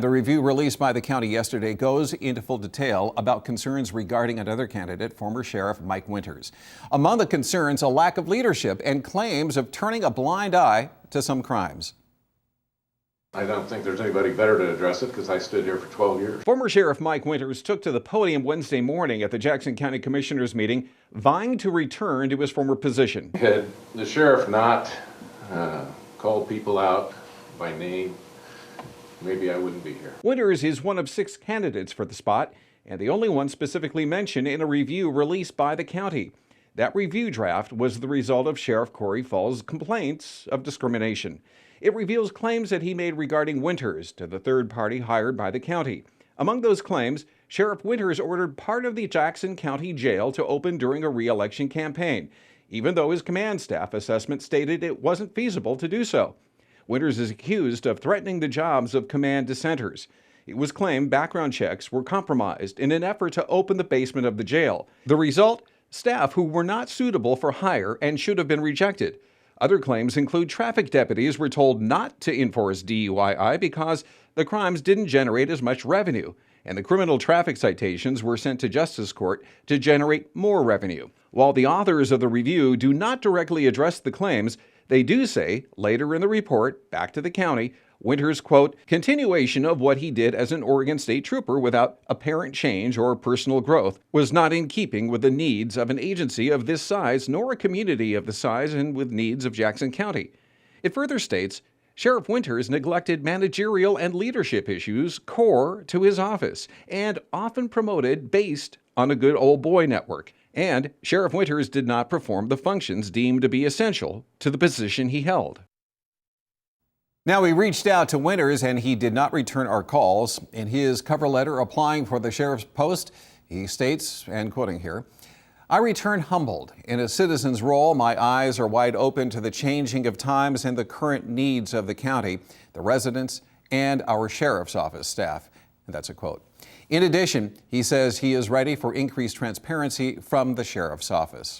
a review released by the county yesterday goes into full detail about concerns regarding another candidate, former Sheriff Mike Winters. Among the concerns, a lack of leadership and claims of turning a blind eye to some crimes. I don't think there's anybody better to address it because I stood here for 12 years. Former Sheriff Mike Winters took to the podium Wednesday morning at the Jackson County Commissioners meeting, vying to return to his former position. Had the sheriff not called people out by name, maybe I wouldn't be here. Winters is one of 6 candidates for the spot, and the only one specifically mentioned in a review released by the county. That review draft was the result of Sheriff Corey Fall's complaints of discrimination. It reveals claims that he made regarding Winters to the third party hired by the county. Among those claims, Sheriff Winters ordered part of the Jackson County Jail to open during a re-election campaign, even though his command staff assessment stated it wasn't feasible to do so. Winters is accused of threatening the jobs of command dissenters. It was claimed background checks were compromised in an effort to open the basement of the jail. The result? Staff who were not suitable for hire and should have been rejected. Other claims include traffic deputies were told not to enforce DUI because the crimes didn't generate as much revenue, and the criminal traffic citations were sent to Justice Court to generate more revenue. While the authors of the review do not directly address the claims, they do say, later in the report, back to the county, Winters, quote, continuation of what he did as an Oregon State Trooper without apparent change or personal growth was not in keeping with the needs of an agency of this size, nor a community of the size and with needs of Jackson County. It further states, Sheriff Winters neglected managerial and leadership issues core to his office and often promoted based on a good old boy network. And Sheriff Winters did not perform the functions deemed to be essential to the position he held. Now, we reached out to Winters and he did not return our calls. In his cover letter applying for the sheriff's post, he states, and quoting here, I return humbled. In a citizen's role, my eyes are wide open to the changing of times and the current needs of the county, the residents, and our sheriff's office staff. And that's a quote. In addition, he says he is ready for increased transparency from the sheriff's office.